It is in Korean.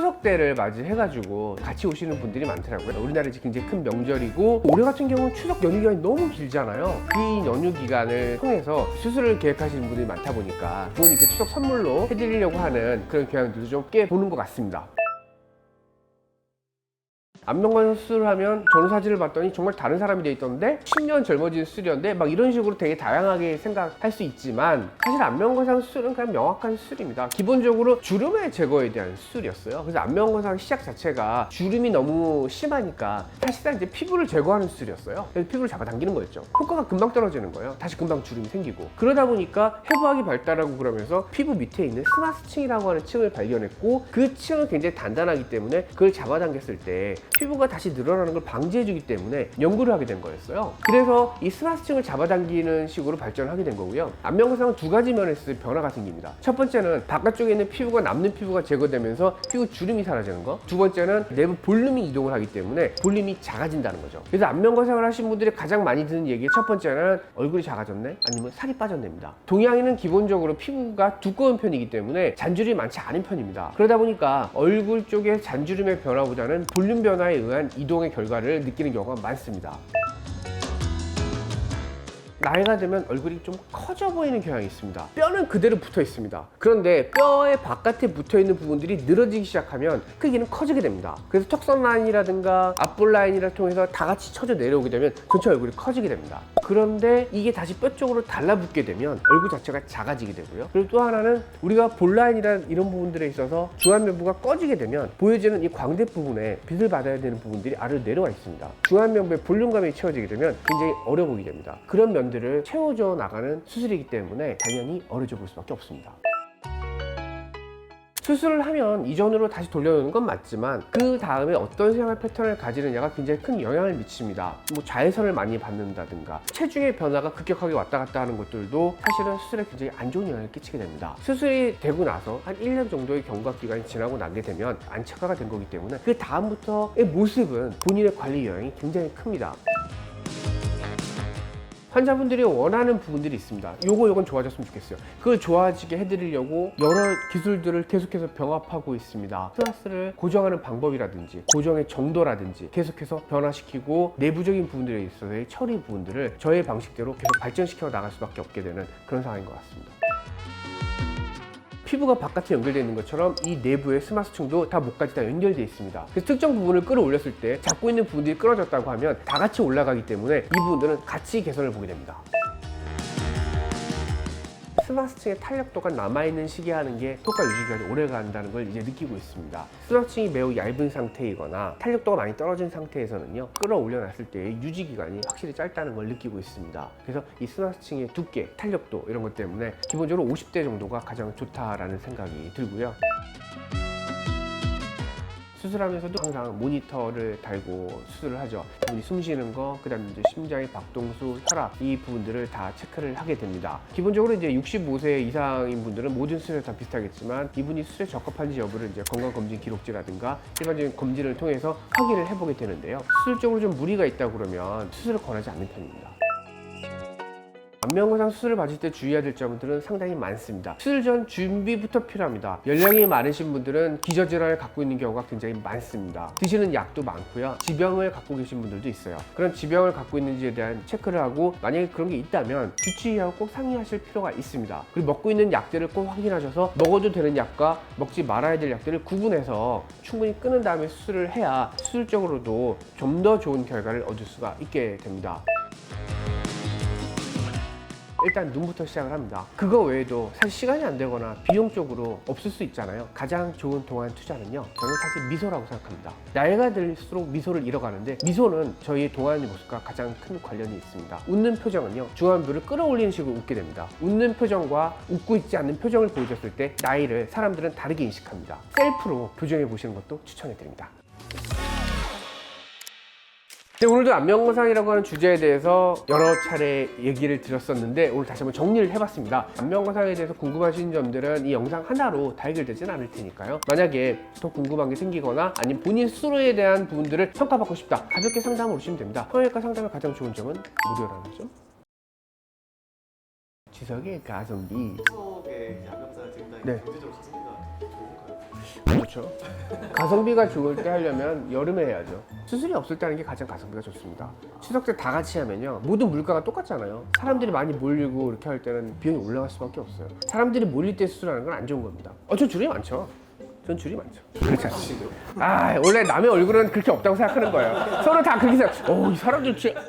추석 때를 맞이해가지고 같이 오시는 분들이 많더라고요. 우리나라에 굉장히 큰 명절이고 올해 같은 경우는 추석 연휴 기간이 너무 길잖아요. 긴 연휴 기간을 통해서 수술을 계획하시는 분들이 많다 보니까 부모님께 추석 선물로 해드리려고 하는 그런 경향들도 좀 꽤 보는 것 같습니다. 안면관상 수술을 하면 전후사진을 봤더니 정말 다른 사람이 돼 있던데 10년 젊어진 수술이었는데 막 이런 식으로 되게 다양하게 생각할 수 있지만 사실 안면관상 수술은 그냥 명확한 수술입니다. 기본적으로 주름의 제거에 대한 수술이었어요. 그래서 안면관상 시작 자체가 주름이 너무 심하니까 사실상 이제 피부를 제거하는 수술이었어요. 그래서 피부를 잡아당기는 거였죠. 효과가 금방 떨어지는 거예요. 다시 금방 주름이 생기고. 그러다 보니까 해부학이 발달하고 그러면서 피부 밑에 있는 스마스층이라고 하는 층을 발견했고 그 층은 굉장히 단단하기 때문에 그걸 잡아당겼을 때 피부가 다시 늘어나는 걸 방지해주기 때문에 연구를 하게 된 거였어요. 그래서 이 스마스층을 잡아당기는 식으로 발전하게 된 거고요. 안면관상은 두 가지 면에서 변화가 생깁니다. 첫 번째는 바깥쪽에 있는 피부가 남는 피부가 제거되면서 피부 주름이 사라지는 거. 두 번째는 내부 볼륨이 이동을 하기 때문에 볼륨이 작아진다는 거죠. 그래서 안면관상을 하신 분들이 가장 많이 듣는 얘기 첫 번째는 얼굴이 작아졌네? 아니면 살이 빠졌네입니다. 동양인은 기본적으로 피부가 두꺼운 편이기 때문에 잔주름이 많지 않은 편입니다. 그러다 보니까 얼굴 쪽의 잔주름의 변화보다는 볼륨 변화에 의한 이동의 결과를 느끼는 경우가 많습니다. 나이가 들면 얼굴이 좀 커져 보이는 경향이 있습니다. 뼈는 그대로 붙어 있습니다. 그런데 뼈의 바깥에 붙어 있는 부분들이 늘어지기 시작하면 크기는 커지게 됩니다. 그래서 턱선 라인이라든가 앞볼 라인이를 통해서 다 같이 쳐져 내려오게 되면 전체 얼굴이 커지게 됩니다. 그런데 이게 다시 뼈 쪽으로 달라붙게 되면 얼굴 자체가 작아지게 되고요. 그리고 또 하나는 우리가 볼 라인이라는 이런 부분들에 있어서 중안면부가 꺼지게 되면 보여지는 이 광대 부분에 빛을 받아야 되는 부분들이 아래로 내려와 있습니다. 중안면부의 볼륨감이 채워지게 되면 굉장히 어려 보이게 됩니다. 그런 면들을 채워져 나가는 수술이기 때문에 당연히 어려져 볼 수밖에 없습니다. 수술을 하면 이전으로 다시 돌려놓는 건 맞지만 그 다음에 어떤 생활 패턴을 가지느냐가 굉장히 큰 영향을 미칩니다. 뭐 자외선을 많이 받는다든가 체중의 변화가 급격하게 왔다 갔다 하는 것들도 사실은 수술에 굉장히 안 좋은 영향을 끼치게 됩니다. 수술이 되고 나서 한 1년 정도의 경과 기간이 지나고 나게 되면 안착화가 된 거기 때문에 그 다음부터의 모습은 본인의 관리 영향이 굉장히 큽니다. 환자분들이 원하는 부분들이 있습니다. 요건 좋아졌으면 좋겠어요. 그걸 좋아지게 해드리려고 여러 기술들을 계속해서 병합하고 있습니다. 플라스를 고정하는 방법이라든지 고정의 정도라든지 계속해서 변화시키고 내부적인 부분들에 있어서의 처리 부분들을 저의 방식대로 계속 발전시켜 나갈 수밖에 없게 되는 그런 상황인 것 같습니다. 피부가 바깥에 연결되어 있는 것처럼 이 내부의 스마스층도 다 목까지 다 연결되어 있습니다. 그래서 특정 부분을 끌어올렸을 때 잡고 있는 부분들이 끌어졌다고 하면 다 같이 올라가기 때문에 이 부분들은 같이 개선을 보게 됩니다. 스마스층의 탄력도가 남아있는 시기에 하는 게 효과 유지가 오래 간다는 걸 이제 느끼고 있습니다. 스마스층이 매우 얇은 상태이거나 탄력도가 많이 떨어진 상태에서는요, 끌어올려 놨을 때의 유지 기간이 확실히 짧다는 걸 느끼고 있습니다. 그래서 이 스마스층의 두께, 탄력도 이런 것 때문에 기본적으로 50대 정도가 가장 좋다라는 생각이 들고요. 수술하면서도 항상 모니터를 달고 수술을 하죠. 이분이 숨 쉬는 거, 그 다음에 이제 심장의 박동수, 혈압 이 부분들을 다 체크를 하게 됩니다. 기본적으로 이제 65세 이상인 분들은 모든 수술에 다 비슷하겠지만 이분이 수술에 적합한지 여부를 이제 건강검진 기록지라든가 일반적인 검진을 통해서 확인을 해보게 되는데요. 수술적으로 좀 무리가 있다 그러면 수술을 권하지 않는 편입니다. 안면관상 수술을 받을 때 주의해야 될 점들은 상당히 많습니다. 수술 전 준비부터 필요합니다. 연령이 많으신 분들은 기저질환을 갖고 있는 경우가 굉장히 많습니다. 드시는 약도 많고요. 지병을 갖고 계신 분들도 있어요. 그런 지병을 갖고 있는지에 대한 체크를 하고 만약에 그런 게 있다면 주치의하고 꼭 상의하실 필요가 있습니다. 그리고 먹고 있는 약들을 꼭 확인하셔서 먹어도 되는 약과 먹지 말아야 될 약들을 구분해서 충분히 끊은 다음에 수술을 해야 수술적으로도 좀 더 좋은 결과를 얻을 수가 있게 됩니다. 일단 눈부터 시작을 합니다. 그거 외에도 사실 시간이 안 되거나 비용적으로 없을 수 있잖아요. 가장 좋은 동안 투자는요, 저는 사실 미소라고 생각합니다. 나이가 들수록 미소를 잃어가는데 미소는 저희의 동안의 모습과 가장 큰 관련이 있습니다. 웃는 표정은요, 중안부를 끌어올리는 식으로 웃게 됩니다. 웃는 표정과 웃고 있지 않는 표정을 보여줬을 때 나이를 사람들은 다르게 인식합니다. 셀프로 교정해 보시는 것도 추천해 드립니다. 네, 오늘도 안면관상이라고 하는 주제에 대해서 여러 차례 얘기를 드렸었는데 오늘 다시 한번 정리를 해봤습니다. 안면관상에 대해서 궁금하신 점들은 이 영상 하나로 다 해결되진 않을 테니까요. 만약에 더 궁금한 게 생기거나 아니면 본인 스스로에 대한 부분들을 평가받고 싶다, 가볍게 상담을 오시면 됩니다. 성형외과 상담의 가장 좋은 점은 무료라는 점. 지석의 가성비. 추석에 안면관상 찍는다는 네. 게 경제적으로 가성비가 좋은가요? 그렇죠. 가성비가 좋을 때 하려면 여름에 해야죠. 수술이 없을 때 하는 게 가장 가성비가 좋습니다. 추석 때 다 같이 하면요, 모든 물가가 똑같잖아요. 사람들이 많이 몰리고 이렇게 할 때는 비용이 올라갈 수밖에 없어요. 사람들이 몰릴 때 수술하는 건 안 좋은 겁니다. 전 줄이 많죠. 전 줄이 많죠. 그렇지 않습니다. 원래 남의 얼굴은 그렇게 없다고 생각하는 거예요. 서로 다 그렇게 생각. 이 사람들 진짜